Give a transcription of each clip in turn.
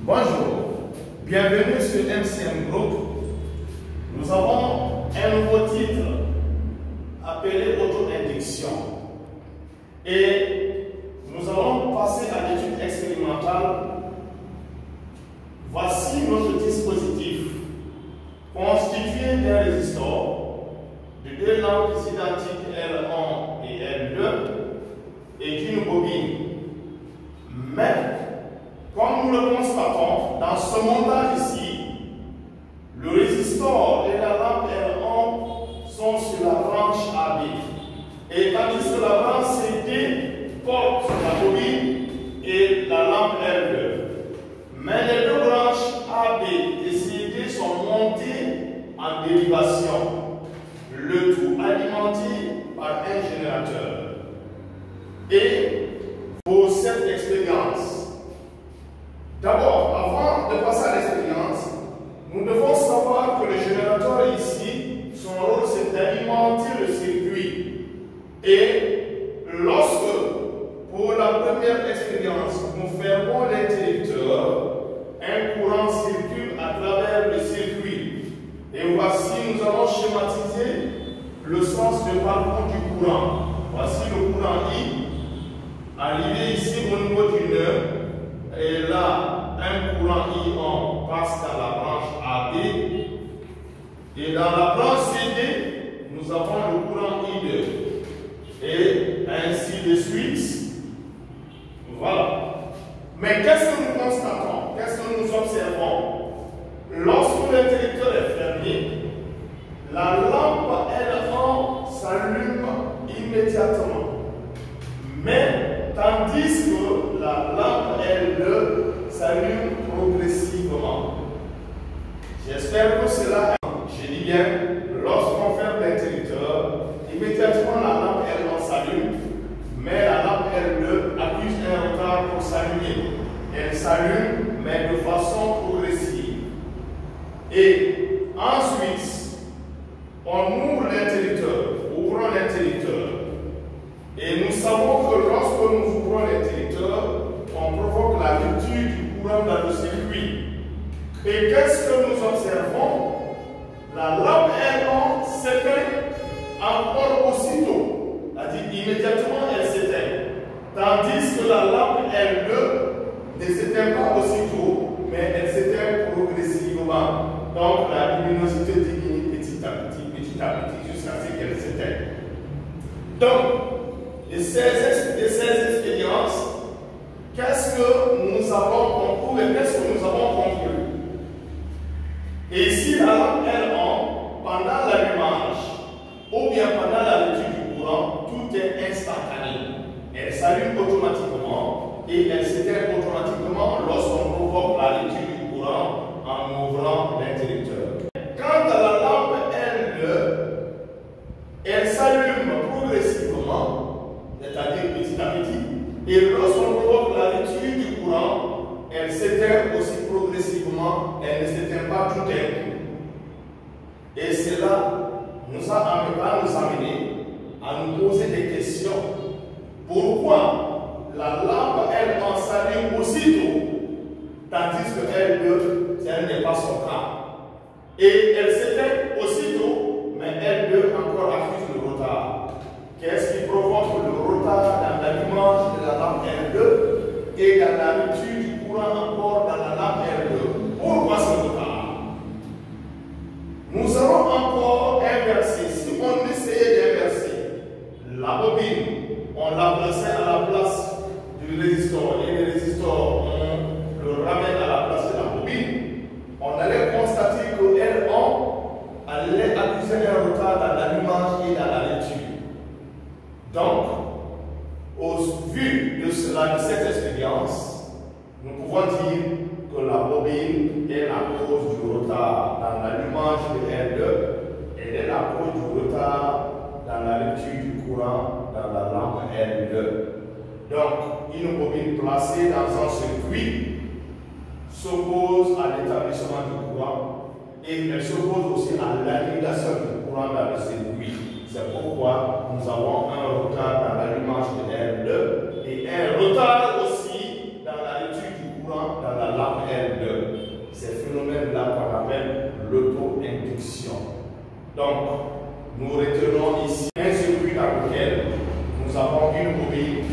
Bonjour, bienvenue sur MCM Group. Nous avons un nouveau titre appelé auto-induction et nous allons passer à l'étude expérimentale. Voici notre dispositif constitué d'un résistor de deux lampes identiques L1 et L2 et d'une bobine. Mais, comme nous le constatons dans ce montage ici, le résistor et la lampe L1 sont sur la branche AB. Et tandis que la branche CD porte la bobine et la lampe L2. Mais les deux branches AB et CD sont montées en dérivation, le tout alimenté par un générateur. Et pour cette expérience, d'abord, avant de passer à l'expérience, nous devons savoir que le générateur ici, son rôle c'est d'alimenter le circuit. Et lorsque, pour la première expérience, nous fermons l'interrupteur, un courant circule à travers le circuit. Et voici, nous allons schématiser le sens de parcours du courant. Voici le courant I, arrivé ici au niveau du nœud. Et là, un courant I1 passe dans la branche AB. Et dans la branche CD, nous avons le courant I2. Et ainsi de suite. Voilà. Mais qu'est-ce que nous constatons? Qu'est-ce que nous observons? Lorsque l'interrupteur est fermé, la lampe L1 s'allume immédiatement. Mais tandis que la lampe L2 s'allume progressivement. J'espère que cela, je dis bien, lorsqu'on ferme l'interrupteur, immédiatement la lampe L1 s'allume, mais la lampe L2 accuse un retard pour s'allumer. Elle s'allume, mais de façon progressive. Et ensuite, on ouvre l'interrupteur, ouvrons l'interrupteur. Et nous savons que lorsque nous ouvrons l'interrupteur, on provoque la rupture du courant dans le circuit. Et qu'est-ce que nous observons? La lampe L1 s'éteint encore aussitôt, c'est-à-dire immédiatement elle s'éteint. Tandis que la lampe L2 ne s'éteint pas aussitôt, mais elle s'éteint progressivement. Donc la luminosité diminue petit à petit, jusqu'à ce qu'elle s'éteigne. Donc, de ces expériences, qu'est-ce que nous avons compris et qu'est-ce que nous avons conclu? Et ici, la lampe L1, pendant l'allumage ou bien pendant la rupture du courant, tout est instantané. Elle s'allume automatiquement et elle s'éteint automatiquement lorsqu'on provoque la rupture du courant en ouvrant l'interrupteur. Quant à la lampe L2, elle s'allume progressivement, c'est-à-dire petit à petit, et lorsqu'on provoque la rupture du courant, elle s'éteint aussi progressivement, elle ne s'éteint pas tout d'un coup. Et cela va nous amener à nous poser des questions. Pourquoi la lampe L1 s'allume aussitôt, tandis que L2, ce n'est pas son cas? Et elle s'éteint aussitôt, mais L2 encore accuse le retard. Qu'est-ce qui provoque le retard dans l'allumage de la lampe L2 et dans la rupture du courant encore dans la lampe L2? Pourquoi ce retard? Nous avons encore inversé. Si on essayait d'inverser la bobine, on la plaçait à la place du résistor et le résistor, on le ramène à la place de la bobine, on allait constater que L1 allait accuser un retard dans l'allumage et dans la rupture. Donc, au vu de cette expérience, nous pouvons dire que la bobine est la cause du retard dans l'allumage de L2, elle est la cause du retard dans la rupture du courant dans la lampe L2. Donc, une bobine placée dans un circuit s'oppose à l'établissement du courant et elle s'oppose aussi à l'annulation du courant dans le circuit. C'est pourquoi nous avons un retard dans l'allumage de L2 et un retard aussi dans la rupture du courant dans la lampe L2. Ces phénomènes-là qu'on appelle l'auto-induction. Donc, nous retenons ici un circuit dans lequel nous avons une bobine.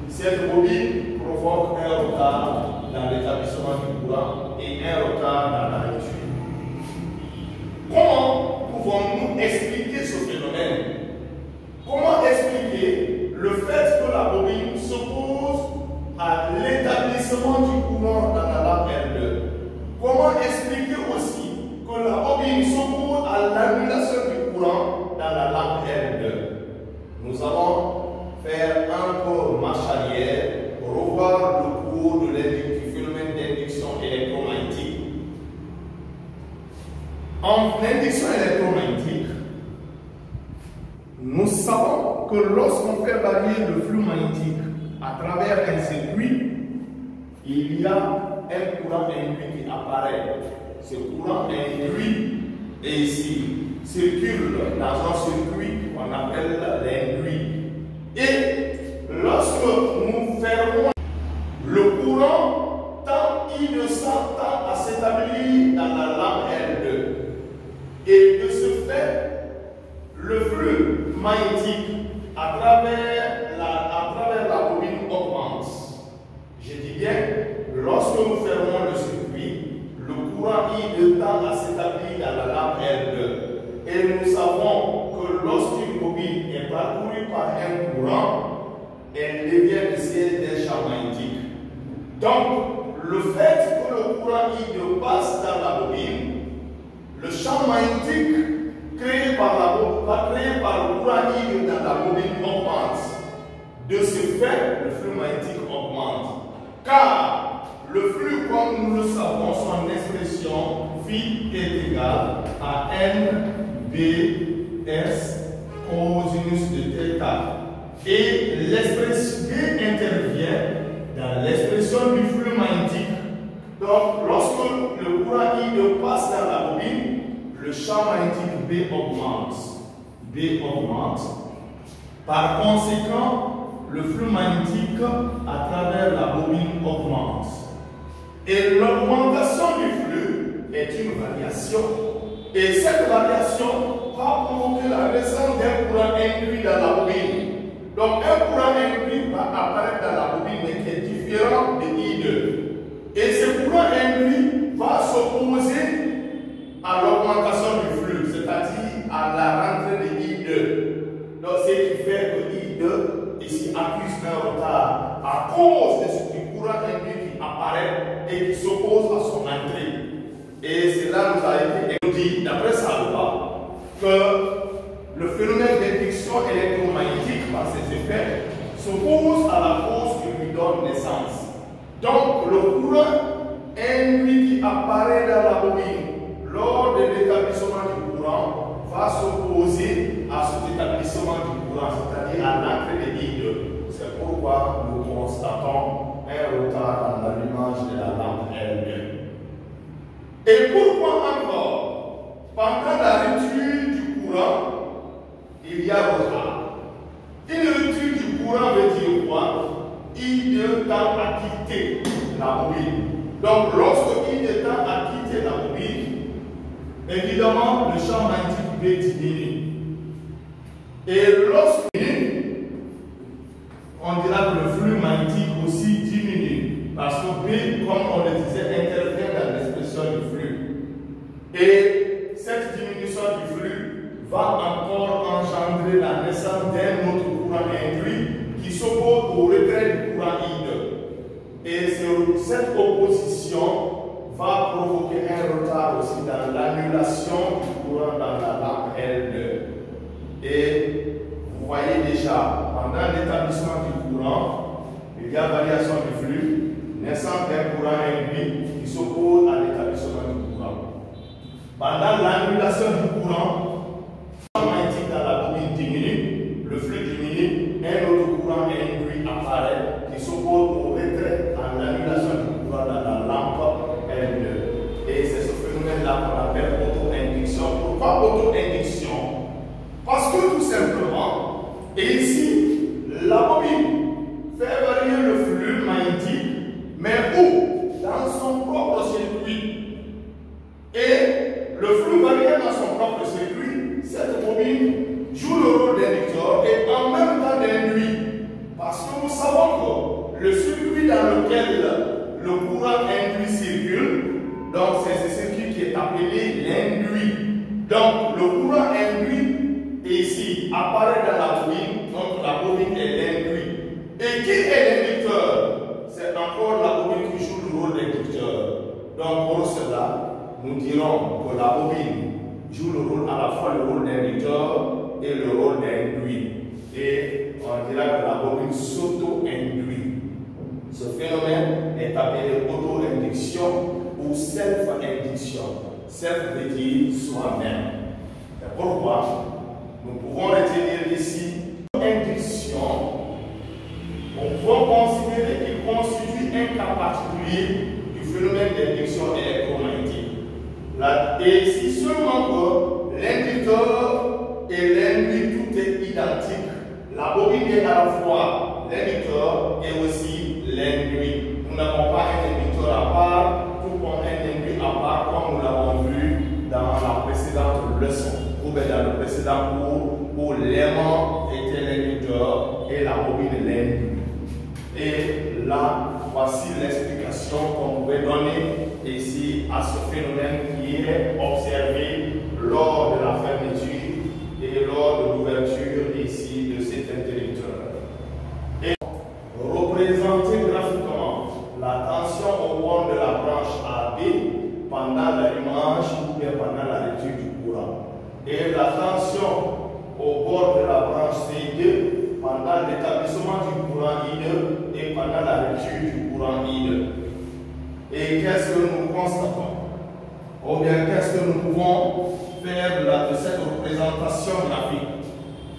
Cette bobine provoque un retard dans l'établissement du courant et un retard dans la lecture. Comment pouvons-nous expliquer ce phénomène? Comment expliquer le fait que la bobine s'oppose à l'établissement du courant dans la lampe L2? Comment expliquer aussi que la bobine s'oppose à l'annulation du courant dans la lampe L2? Nous allons faire un peu marche arrière, revoir le cours du phénomène d'induction électromagnétique. En induction électromagnétique, nous savons que lorsqu'on fait varier le flux magnétique à travers un circuit, il y a un courant induit qui apparaît. Ce courant induit est ici, circule dans un circuit qu'on appelle l'induit. Et lorsque nous fermons le courant, il ne s'entend à s'établir dans la lampe L2. Et de ce fait, le flux magnétique à travers la bobine augmente. Je dis bien, lorsque nous fermons le circuit, le courant I tend à s'établir dans la lampe L2. Et nous savons que lorsqu'une bobine est parcourue par un courant, elle devient le siège d'un champ magnétique. Donc, le fait que le courant I passe dans la bobine, le champ magnétique créé par le courant I dans la bobine augmente. De ce fait, le flux magnétique augmente. Car le flux, comme nous le savons, son expression phi est égale à n b s cosinus de θ. Et l'expression B intervient dans l'expression du flux magnétique. Donc, lorsque le courant I passe dans la bobine, le champ magnétique B augmente. B augmente. Par conséquent, le flux magnétique à travers la bobine augmente. Et l'augmentation du flux est une variation. Et cette variation va provoquer la naissance d'un courant induit dans la bobine. Donc, un courant induit va apparaître dans la bobine, mais qui est différent de I2. Et ce courant induit va s'opposer à l'augmentation du flux, c'est-à-dire à la rentrée de I2. Donc, ce qui fait que I2 ici accuse un retard à cause de ce courant induit qui apparaît et qui s'oppose à son entrée. Et cela nous a été dit, d'après Salva, que le phénomène d'induction électromagnétique par ses effets s'oppose à la cause qui lui donne naissance. Donc, le courant induit qui apparaît dans la bobine lors de l'établissement du courant va s'opposer à cet établissement du courant, c'est-à-dire à l'entrée de I2. C'est pourquoi nous constatons un retard dans l'allumage de la lampe L2. Et pourquoi encore, pendant la rupture du courant, il y a retard. Une rupture du courant veut dire quoi? I2 tend à quitter la bobine. Donc, lorsque I2 tend à quitter la bobine, évidemment, le champ magnétique B diminue. Et lorsque on dira que le flux magnétique aussi diminue. Parce que B, comme on le disait, intervient dans l'expression du flux. Et cette diminution du flux va encore engendrer la naissance d'un autre courant induit qui s'oppose au retrait du courant I2. Et cette opposition va provoquer un retard aussi dans l'annulation du courant dans la lampe L2. Et vous voyez déjà, pendant l'établissement du courant, il y a variation du flux, naissance d'un courant induit qui s'oppose à l'établissement du courant. Pendant l'annulation du courant, le champ magnétique dans la bobine diminue, le flux diminue, un autre courant induit apparaît qui s'oppose au retrait à l'annulation du courant dans la lampe L2. Et c'est ce phénomène-là qu'on appelle auto-induction. Pourquoi auto-induction? Parce que tout simplement, et ici, la bobine fait varier le flux magnétique, mais où? Dans son propre Donc pour cela, nous dirons que la bobine joue le rôle à la fois le rôle d'inducteur et le rôle d'induit. Et on dira que la bobine s'auto-induit. Ce phénomène est appelé auto-induction ou self-induction. Self veut dire soi-même. C'est pourquoi nous pouvons retenir ici induction. On peut considérer qu'il constitue un cas particulier du phénomène d'induction électromagnétique. Et si seulement que l'inducteur et l'induit, tout est identique. La bobine est à la fois l'inducteur et aussi l'induit. Nous n'avons pas un inducteur à part, tout comme un induit à part, comme nous l'avons vu dans la précédente leçon, ou bien dans le précédent cours, où l'aimant était l'inducteur et la bobine l'induit. Et là, voici l'explication qu'on pouvait donner ici à ce phénomène qui est observé lors de la fermeture et lors de l'ouverture ici de cet interrupteur. Et représenter graphiquement la tension au bord de la branche AB pendant l'allumage ou bien pendant la lecture du courant. Et la tension au bord de la branche C2 pendant l'établissement du courant I2 et pendant la lecture du courant I2. Et qu'est-ce que nous constatons? Ou bien qu'est-ce que nous pouvons faire de cette représentation graphique?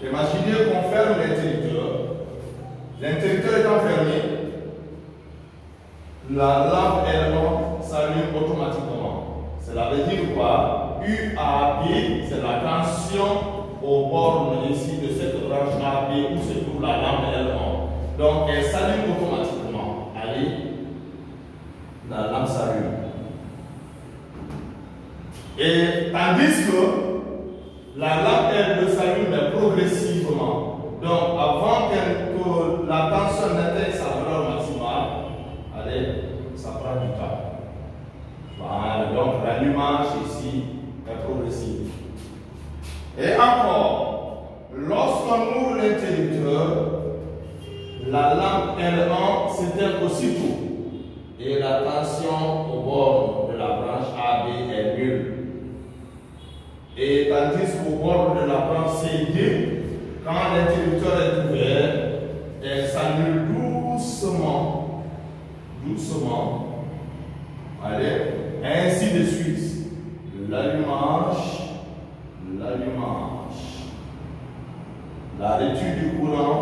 Imaginez qu'on ferme l'interrupteur. L'interrupteur étant fermé, la lampe elle s'allume automatiquement. Cela veut dire quoi? UAB, c'est la tension au bord ici de cette branche AB où se trouve la lampe L1. Donc elle s'allume automatiquement. Allez, la lampe s'allume. Et tandis que la lampe elle s'allume mais progressivement. Donc avant que la tension n'atteigne sa valeur maximale, allez, ça prend du temps. Voilà, donc l'allumage ici est progressif. Et encore, lorsqu'on ouvre l'interrupteur, la lampe L1 s'éteint aussitôt et la tension au bord de la branche AB est nulle. Et tandis qu'au bord de la branche C2, quand l'interrupteur est ouvert, elle s'annule doucement, doucement. Allez, ainsi de suite. L'allumage, l'allumage, la lecture du courant,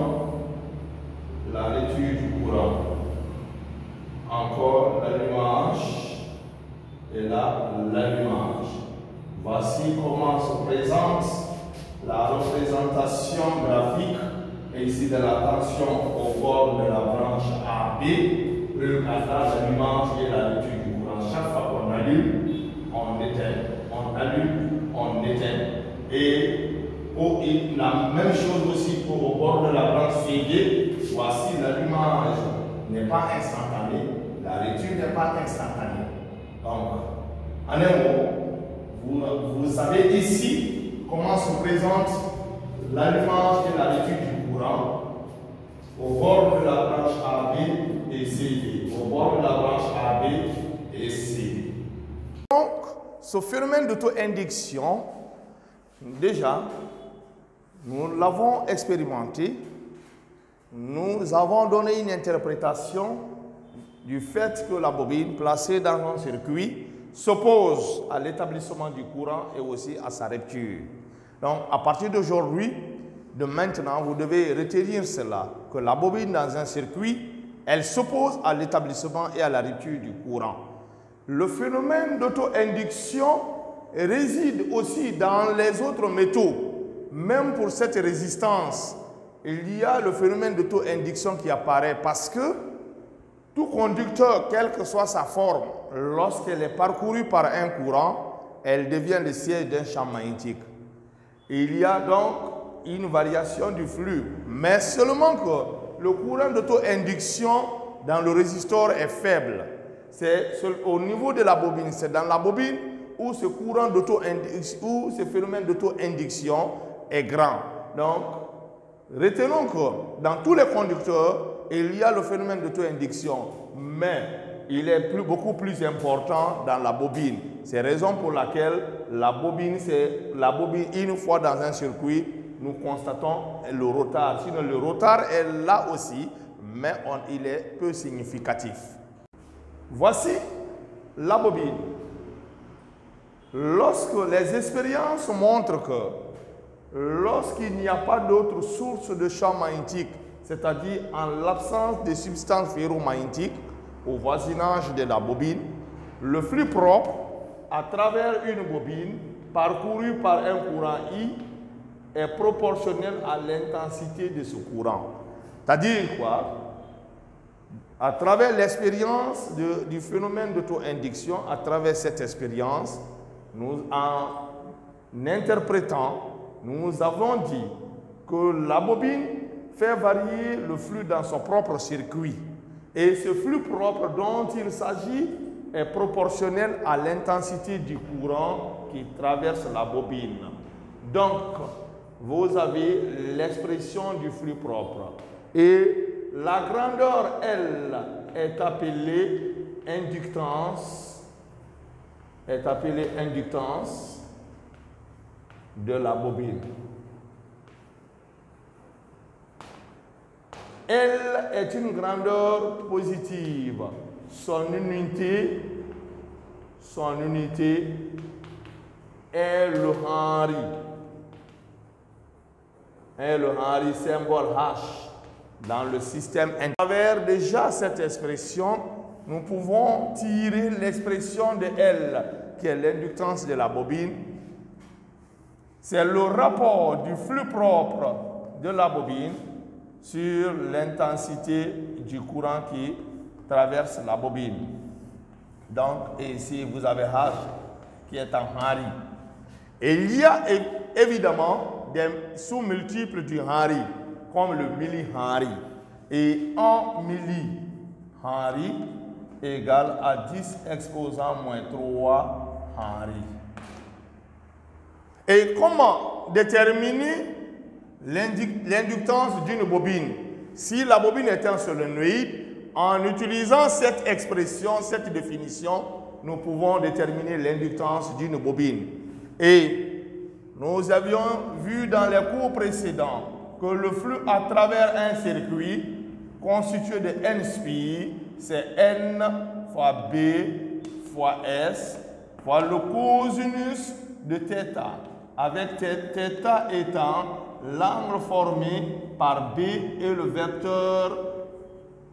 la lecture du courant, encore l'allumage et là l'allumage. Voici comment se présente la représentation graphique ici de la tension au bord de la branche AB, l'allumage et la lecture du courant. Chaque fois qu'on allume, on éteint, on allume, on éteint. Et la même chose aussi pour au bord de la branche CD. Voici l'allumage n'est pas instantané, la lecture n'est pas instantanée. Donc, en un mot, vous savez ici comment se présente l'allumage et la lecture du courant au bord de la branche AB et CD. Au bord de la branche AB et CD. Donc, ce phénomène d'auto-induction, déjà, nous l'avons expérimenté. Nous avons donné une interprétation du fait que la bobine placée dans un circuit s'oppose à l'établissement du courant et aussi à sa rupture. Donc, à partir d'aujourd'hui, de maintenant, vous devez retenir cela, que la bobine dans un circuit, elle s'oppose à l'établissement et à la rupture du courant. Le phénomène d'auto-induction réside aussi dans les autres métaux. Même pour cette résistance, il y a le phénomène d'auto-induction qui apparaît parce que tout conducteur, quelle que soit sa forme, lorsqu'elle est parcourue par un courant, elle devient le siège d'un champ magnétique. Il y a donc une variation du flux, mais seulement que le courant d'auto-induction dans le résistor est faible. C'est au niveau de la bobine, c'est dans la bobine où ce courant d'auto-induction, où ce phénomène d'auto-induction est grand. Donc, retenons que dans tous les conducteurs, il y a le phénomène d'auto-induction, mais il est beaucoup plus important dans la bobine. C'est la raison pour laquelle la bobine, une fois dans un circuit, nous constatons le retard. Sinon, le retard est là aussi, mais il est peu significatif. Voici la bobine. Lorsque les expériences montrent que lorsqu'il n'y a pas d'autre source de champ magnétique, c'est-à-dire en l'absence de substances ferromagnétiques au voisinage de la bobine, le flux propre à travers une bobine parcouru par un courant I est proportionnel à l'intensité de ce courant. C'est-à-dire quoi? À travers l'expérience du phénomène d'auto-induction, à travers cette expérience, en interprétant, nous avons dit que la bobine fait varier le flux dans son propre circuit. Et ce flux propre dont il s'agit est proportionnel à l'intensité du courant qui traverse la bobine. Donc, vous avez l'expression du flux propre. Et la grandeur, elle, est appelée inductance. Est appelée inductance de la bobine. Elle est une grandeur positive. Son unité est le Henry. Et le Henry, symbole H dans le système. À travers déjà cette expression, nous pouvons tirer l'expression de L, qui est l'inductance de la bobine. C'est le rapport du flux propre de la bobine sur l'intensité du courant qui traverse la bobine. Donc, ici, vous avez H qui est en Henry. Et il y a évidemment des sous-multiples du Henry, comme le milli-Henry. Et 1 milli-Henry égale à 10 exposant moins 3 Henry. Et comment déterminer l'inductance d'une bobine? Si la bobine est un solénoïde, en utilisant cette expression, cette définition, nous pouvons déterminer l'inductance d'une bobine. Et nous avions vu dans les cours précédents que le flux à travers un circuit constitué de N spires, c'est N fois B fois S fois le cosinus de θ, avec θ étant l'angle formé par B et le vecteur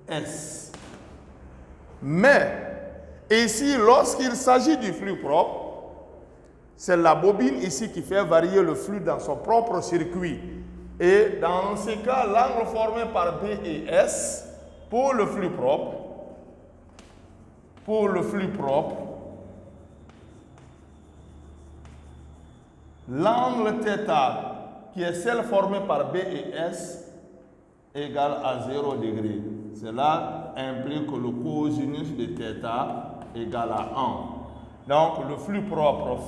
S. Mais ici, lorsqu'il s'agit du flux propre, c'est la bobine ici qui fait varier le flux dans son propre circuit. Et dans ce cas, l'angle formé par B et S, pour le flux propre, l'angle θ, qui est celle formée par B et S, égale à 0 degré. Cela implique que le cosinus de θ égale à 1. Donc, le flux propre